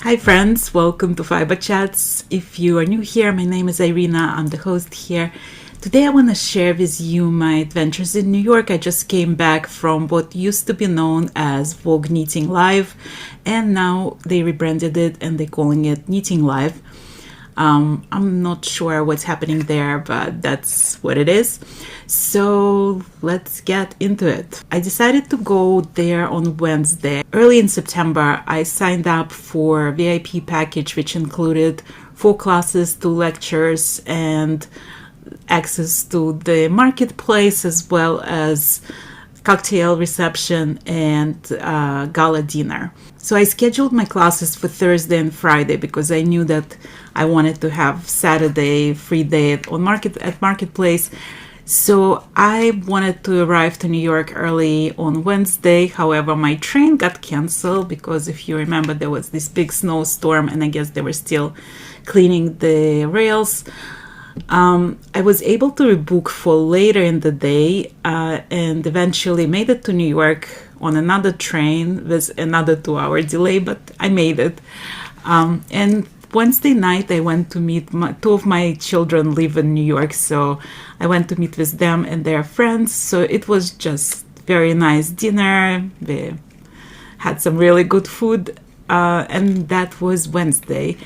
Hi friends, welcome to Fiberchats. If you are new here, my name is Irina, I'm the host here. Today I want to share with you my adventures in New York. I just came back from what used to be known as Vogue Knitting Live, and now they rebranded it and they're calling it Knitting Live. I'm not sure what's happening there, but that's what it is. So let's get into it. I decided to go there on Wednesday. Early in September, I signed up for a VIP package, which included 4 classes, 2 lectures, and access to the marketplace, as well as cocktail reception and gala dinner. So I scheduled my classes for Thursday and Friday because I knew that I wanted to have Saturday free day at marketplace. So I wanted to arrive to New York early on Wednesday. However, my train got canceled because, if you remember, there was this big snowstorm and I guess they were still cleaning the rails. I was able to rebook for later in the day and eventually made it to New York on another train with another 2-hour delay, but I made it. And Wednesday night I went to meet 2 of my children live in New York, so I went to meet with them and their friends. So it was just very nice dinner. We had some really good food, and that was Wednesday.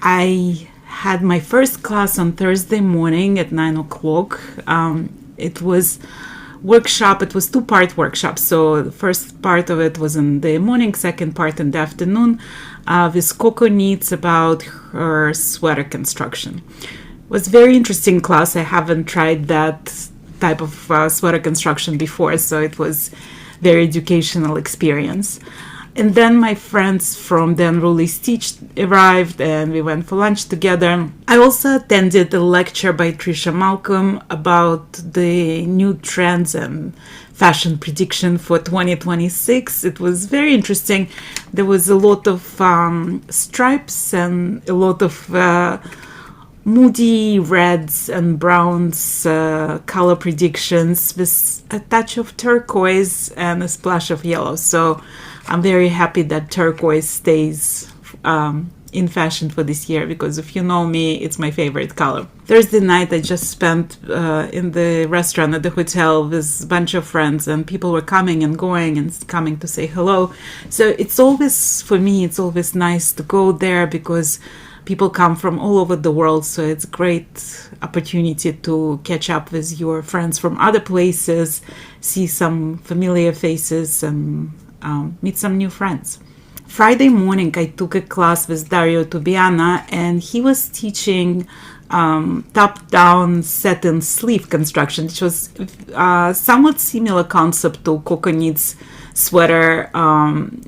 I had my first class on Thursday morning at 9 o'clock. It was workshop. It was 2-part workshop. So the first part of it was in the morning, second part in the afternoon, with Coco knits about her sweater construction. It was a very interesting class. I haven't tried that type of sweater construction before, so it was very educational experience. And then my friends from the Unruly Stitch arrived and we went for lunch together. I also attended a lecture by Trisha Malcolm about the new trends and fashion prediction for 2026. It was very interesting. There was a lot of stripes and a lot of moody reds and browns color predictions with a touch of turquoise and a splash of yellow. So I'm very happy that turquoise stays in fashion for this year, because if you know me, it's my favorite color. Thursday night I just spent in the restaurant at the hotel with a bunch of friends, and people were coming and going and coming to say hello. So it's always, for me, it's always nice to go there because people come from all over the world, so it's a great opportunity to catch up with your friends from other places, see some familiar faces, and meet some new friends. Friday morning, I took a class with Dario Tubiana, and he was teaching top-down satin sleeve construction, which was somewhat similar concept to Coco Knits sweater.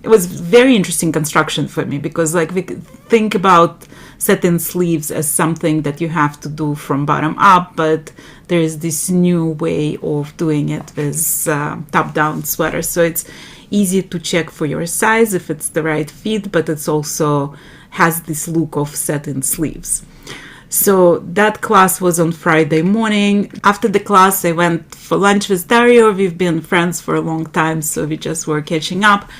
It was very interesting construction for me because, like, we think about satin sleeves as something that you have to do from bottom up, but there is this new way of doing it with top-down sweater. So it's easy to check for your size if it's the right fit, but it's also has this look of satin sleeves. So that class was on Friday morning. After the class, I went for lunch with Dario. We've been friends for a long time, so we just were catching up.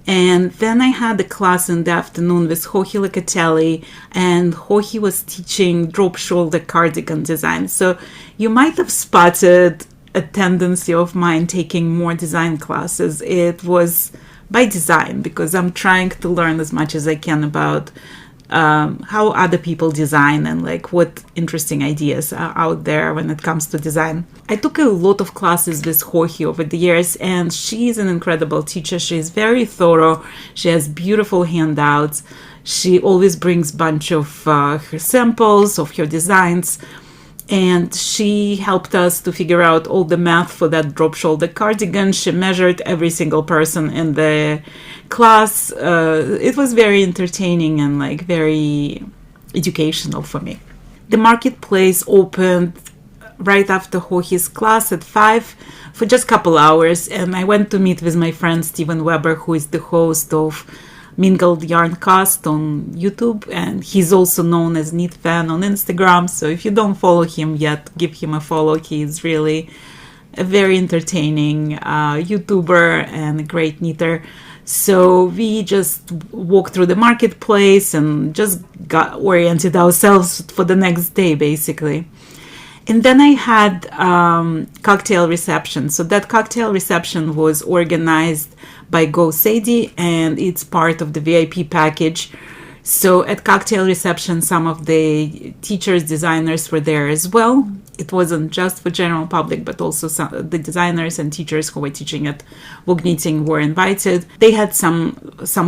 And then I had a class in the afternoon with Joji Locatelli, and Joji was teaching drop shoulder cardigan design. So you might have spotted a tendency of mine taking more design classes. It was by design because I'm trying to learn as much as I can about how other people design and like what interesting ideas are out there when it comes to design. I took a lot of classes with Joji over the years, and she's an incredible teacher. She's very thorough. She has beautiful handouts. She always brings a bunch of her samples of her designs. And she helped us to figure out all the math for that drop shoulder cardigan. She measured every single person in the class. It was very entertaining and like very educational for me. The marketplace opened right after Joji's class at 5 for just a couple hours, and I went to meet with my friend Steven Weber, who is the host of Mingled Yarncast on YouTube, and he's also known as Knit Fan on Instagram. So if you don't follow him yet, give him a follow. He's really a very entertaining YouTuber and a great knitter. So we just walked through the marketplace and just got oriented ourselves for the next day, basically. And then I had cocktail reception. So that cocktail reception was organized by Go Sadie, and it's part of the VIP package. So at cocktail reception, some of the teachers, designers were there as well. It wasn't just for general public, but also the designers and teachers who were teaching at Wogniting were invited. They had some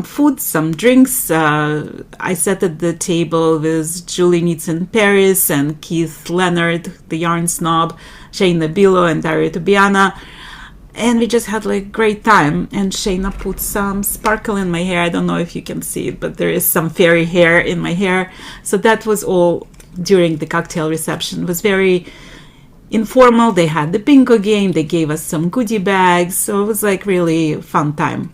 food, some drinks. I sat at the table with Julie Neitz in Paris and Keith Leonard, the yarn snob, Shayna Bilo and Dario Tobiana. And we just had like great time. And Shayna put some sparkle in my hair. I don't know if you can see it, but there is some fairy hair in my hair. So that was all during the cocktail reception. It was very informal. They had the bingo game. They gave us some goodie bags. So it was like really fun time.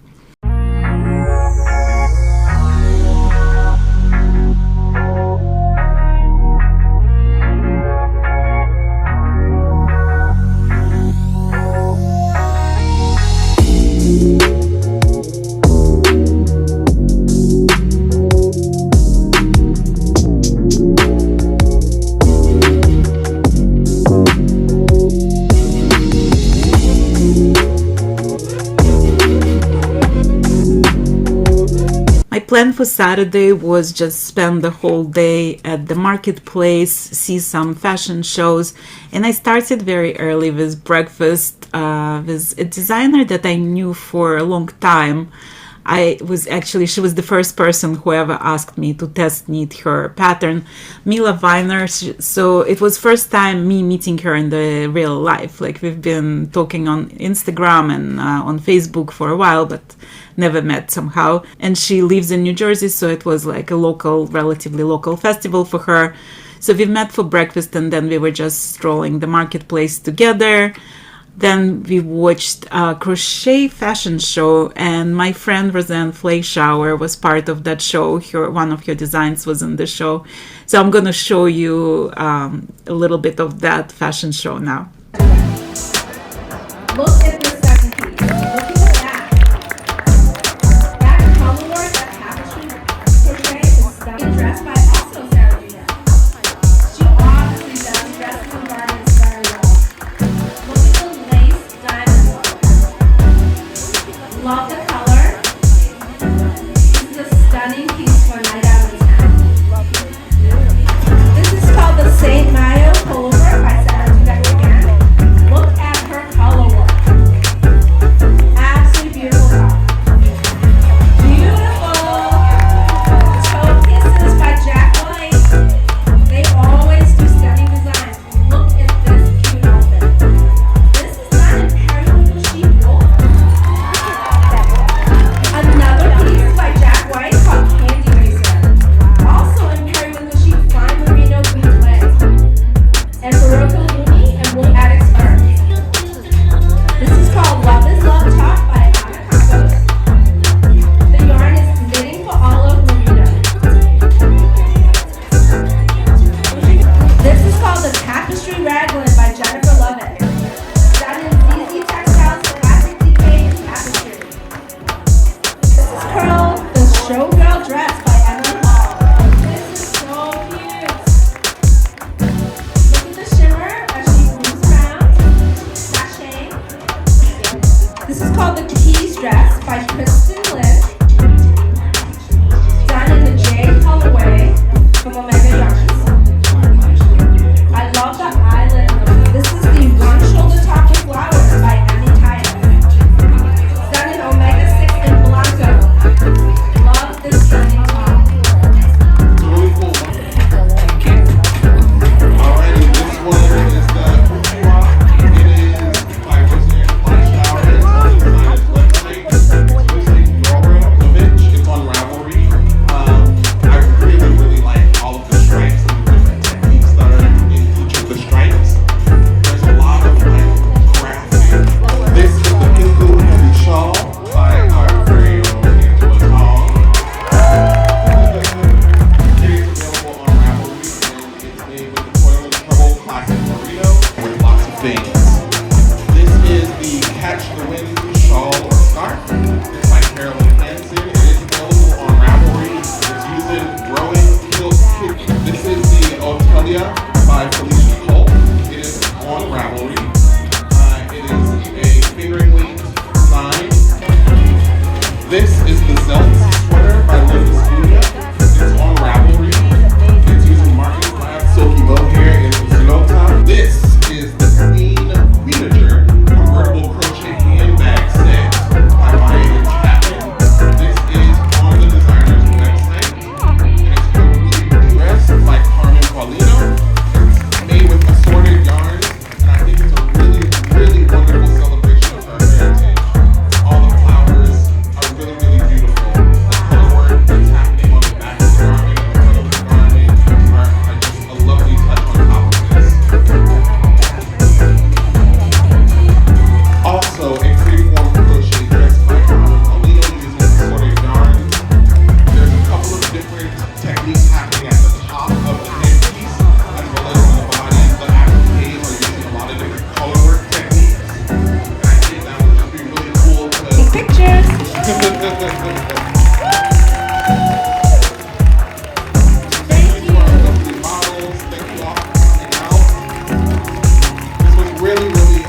Plan for Saturday was just spend the whole day at the marketplace, see some fashion shows, and I started very early with breakfast with a designer that I knew for a long time. She was the first person who ever asked me to test knit her pattern, Mila Weiner. So it was first time me meeting her in the real life. Like we've been talking on Instagram and on Facebook for a while, but never met somehow. And she lives in New Jersey, so it was like a relatively local festival for her. So we met for breakfast, and then we were just strolling the marketplace together. Then we watched a crochet fashion show, and my friend Roseanne Fleischauer was part of that show. One of her designs was in the show. So I'm going to show you a little bit of that fashion show now. Look at this second piece. Look at that. That color, that tapestry crochet is stunning. Dressed by also Sarah Judith. She obviously does dresses and garments very well. Look at the lace diamond work. Love the color. This is a stunning piece for a night out in town. This is called the St. Mayo pullover by Sarah Judith again. Magnolia by Felicia Cole. It is on Ravelry. It is a fingering weight design. This is the Zelt sweater by Linda Studia. It's on Ravelry. It's using Martin Lab silky mohair in Zulota. This is the Queen Miniature convertible crochet handbag set by Ryan and Chapman. This is on the designer's website. And it's completely dressed by Carmen Paulino. It's made with assorted yarns, and I think it's a really, really wonderful celebration of her heritage. All the flowers are really, really beautiful. The color work that's happening on the back of the garment and the front of the garment are just a lovely touch on top of this. Also, a freeform crochet dress by Carmen Paulino using assorted yarns. There's a couple of different techniques happening at the top of the headpiece as well as on the body. The appliques are using a lot of different color work techniques. And I think that would just be really cool to Take pictures. Thank you Thank for you. our lovely models. Thank you all for coming out. This was really, really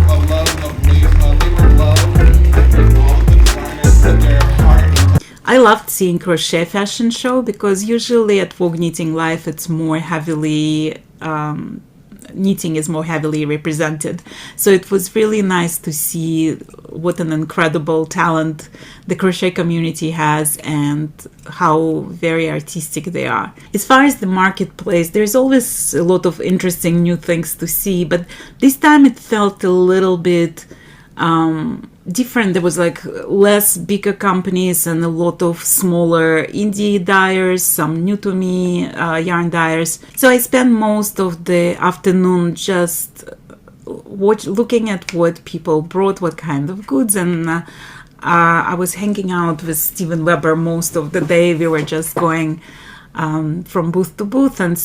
a love of labor of love. I think all of the designers put their heart into I loved seeing crochet fashion show because usually at Vogue Knitting Life it's more heavily knitting is more heavily represented. So it was really nice to see what an incredible talent the crochet community has and how very artistic they are. As far as the marketplace, there's always a lot of interesting new things to see, but this time it felt a little bit different. There was like less bigger companies and a lot of smaller indie dyers, some new to me yarn dyers. So I spent most of the afternoon just looking at what people brought, what kind of goods, and I was hanging out with Steven Weber most of the day. We were just going from booth to booth and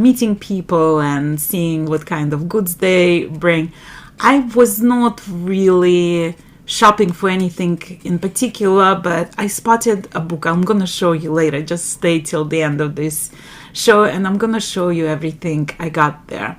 meeting people and seeing what kind of goods they bring. I was not really shopping for anything in particular, but I spotted a book I'm gonna show you later. Just stay till the end of this show and I'm gonna show you everything I got there.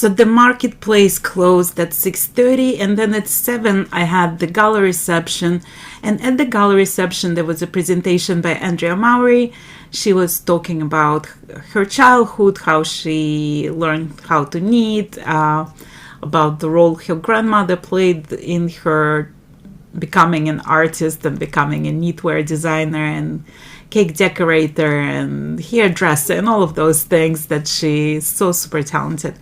So the marketplace closed at 6:30, and then at 7 I had the gala reception. And at the gala reception there was a presentation by Andrea Mowry. She was talking about her childhood, how she learned how to knit, about the role her grandmother played in her becoming an artist and becoming a knitwear designer and cake decorator and hairdresser and all of those things that she's so super talented.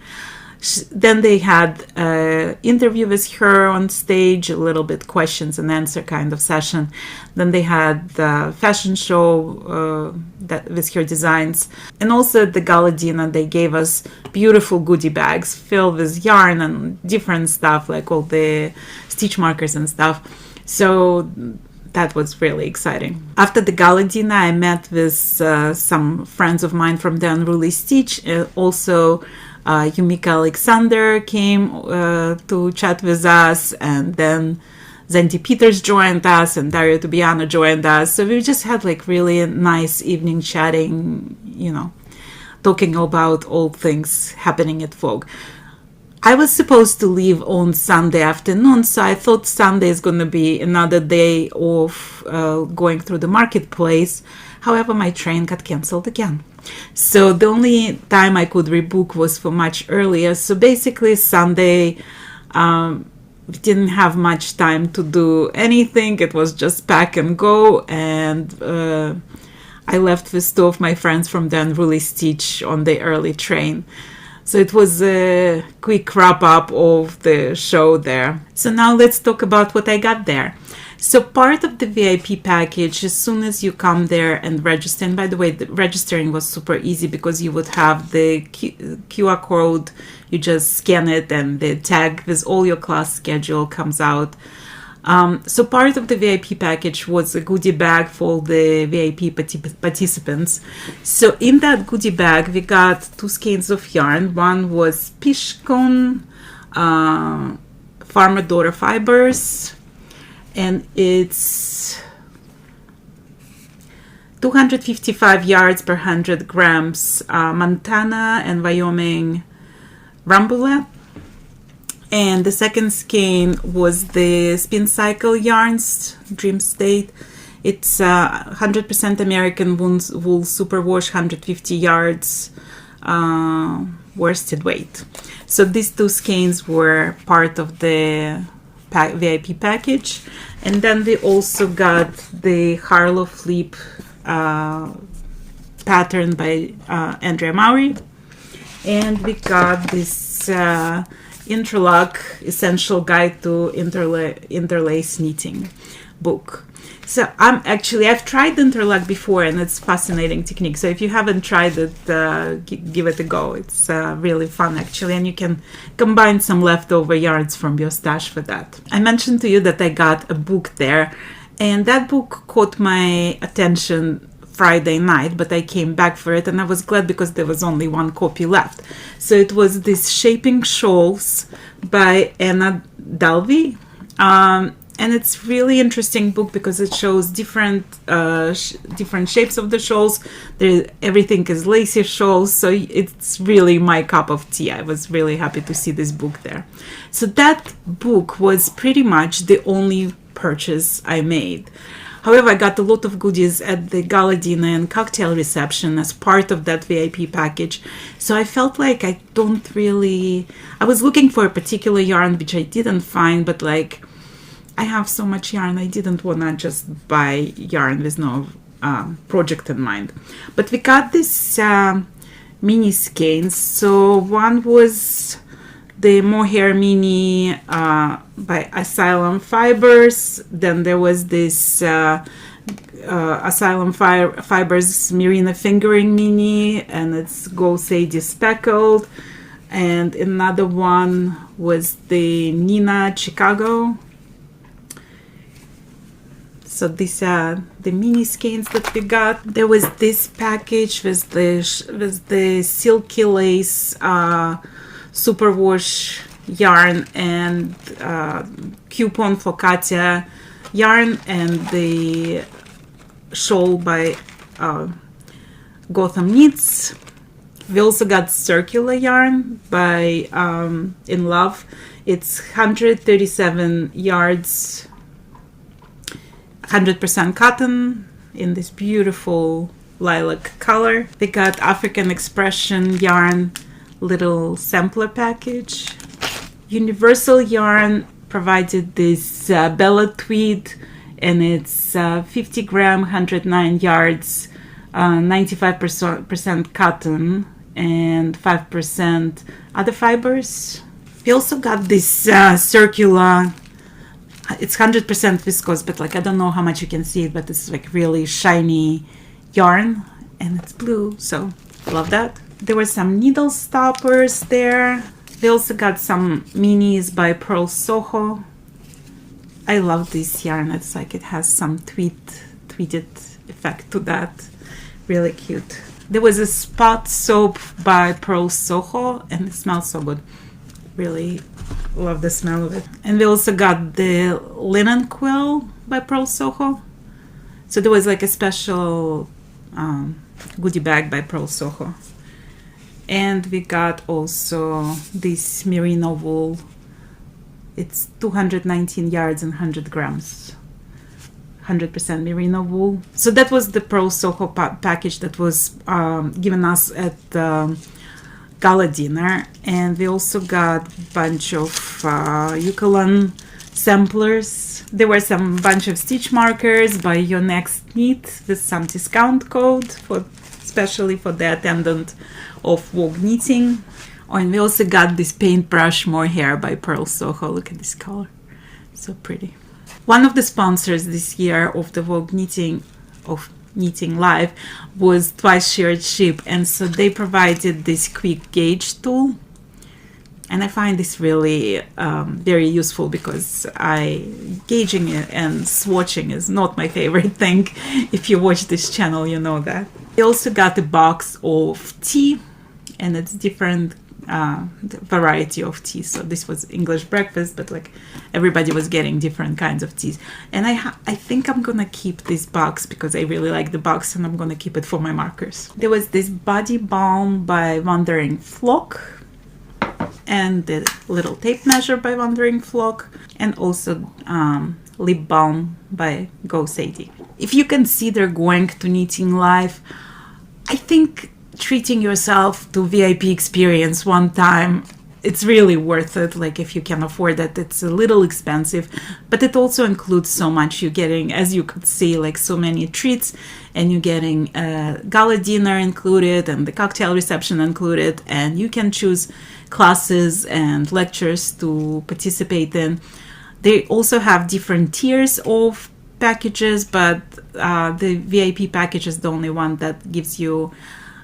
Then they had an interview with her on stage, a little bit questions and answer kind of session. Then they had the fashion show with her designs. And also at the gala dinner, they gave us beautiful goodie bags filled with yarn and different stuff, like all the stitch markers and stuff. So that was really exciting. After the gala dinner, I met with some friends of mine from the Unruly Stitch. Also, Yumika Alexander came to chat with us, and then Zandy Peters joined us, and Dario Tubiano joined us. So we just had like really a nice evening chatting, talking about all things happening at Vogue. I was supposed to leave on Sunday afternoon, so I thought Sunday is going to be another day of going through the marketplace. However, my train got cancelled again. So the only time I could rebook was for much earlier. So basically Sunday, we didn't have much time to do anything. It was just pack and go. And I left with two of my friends from the Unruly Stitch on the early train. So it was a quick wrap up of the show there. So now let's talk about what I got there. So part of the VIP package, as soon as you come there and register, and by the way, the registering was super easy because you would have the QR code, you just scan it and the tag with all your class schedule comes out. So part of the VIP package was a goodie bag for the VIP participants. So in that goodie bag, we got 2 skeins of yarn. One was Pishkon Farmer Daughter Fibers, and it's 255 yards per 100 grams, Montana and Wyoming Rambouillet. And the second skein was the Spin Cycle Yarns Dream State. It's 100% American wool superwash, 150 yards worsted weight. So these 2 skeins were part of the VIP package. And then we also got the Harlow Flip pattern by Andrea Mowry. And we got this Interlock Essential Guide to Interlace Knitting book. So I've tried interlock before, and it's fascinating technique. So if you haven't tried it, give it a go. It's really fun actually, and you can combine some leftover yarns from your stash for that. I mentioned to you that I got a book there, and that book caught my attention Friday night, but I came back for it, and I was glad because there was only 1 copy left. So it was this Shaping Shawls by Anna Dalby. And it's really interesting book because it shows different shapes of the shawls. Everything is lacy shawls, so it's really my cup of tea. I was really happy to see this book there. So that book was pretty much the only purchase I made. However, I got a lot of goodies at the gala dinner and cocktail reception as part of that VIP package. So I felt like I was looking for a particular yarn which I didn't find, but like I have so much yarn, I didn't want to just buy yarn with no project in mind. But we got this mini skeins. So one was the Mohair Mini by Asylum Fibers. Then there was this Asylum Fibers Merino Fingering Mini, and it's Go Sadie Speckled. And another one was the Nina Chicago. So these are the mini skeins that we got. There was this package with the Silky Lace superwash yarn and coupon for Katya yarn, and the shawl by Gotham Knits. We also got circular yarn by In Love. It's 137 yards, 100% cotton in this beautiful lilac color. They got African Expression yarn little sampler package. Universal Yarn provided this Bella tweed, and it's 50 gram, 109 yards, 95% cotton and 5% other fibers. We also got this circular, it's 100% viscose, but like I don't know how much you can see it, but this is like really shiny yarn, and it's blue, so love that. There were some needle stoppers there. We also got some minis by Pearl Soho. I love this yarn. It's like it has some tweeted effect to that. Really cute. There was a spot soap by Pearl Soho, and it smells so good. Really love the smell of it. And we also got the linen quill by Pearl Soho. So there was like a special goodie bag by Pearl Soho. And we got also this merino wool. It's 219 yards and 100 grams. 100% merino wool. So that was the Pearl Soho package that was given us at the gala dinner. And we also got a bunch of Eucalan samplers. There were some bunch of stitch markers by Your Next Knit with some discount code for especially for the attendant of Vogue Knitting. Oh, and we also got this paintbrush mohair by Pearl Soho. Look at this color, so pretty. One of the sponsors this year of the Vogue Knitting Live was Twice Shared Ship, and so they provided this quick gauge tool. And I find this really very useful because gauging it and swatching is not my favorite thing. If you watch this channel, you know that. I also got a box of tea, and it's different variety of tea. So this was English breakfast, but like everybody was getting different kinds of teas. And I think I'm gonna keep this box because I really like the box, and I'm gonna keep it for my markers. There was this body balm by Wandering Flock, and the little tape measure by Wandering Flock, and also lip balm by Go Sadie. If you consider going to Knitting Live, I think treating yourself to VIP experience one time, it's really worth it. Like if you can afford it, it's a little expensive, but it also includes so much. You're getting, as you could see, like so many treats, and you're getting a gala dinner included and the cocktail reception included, and you can choose classes and lectures to participate in. They also have different tiers of packages, but the VIP package is the only one that gives you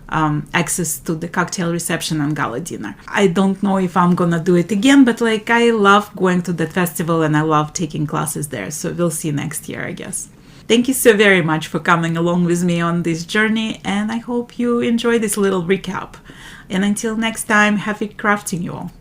access to the cocktail reception and gala dinner. I don't know if I'm gonna do it again, but like I love going to that festival and I love taking classes there, so we'll see next year, I guess. Thank you so very much for coming along with me on this journey, and I hope you enjoy this little recap. And until next time, happy crafting, you all.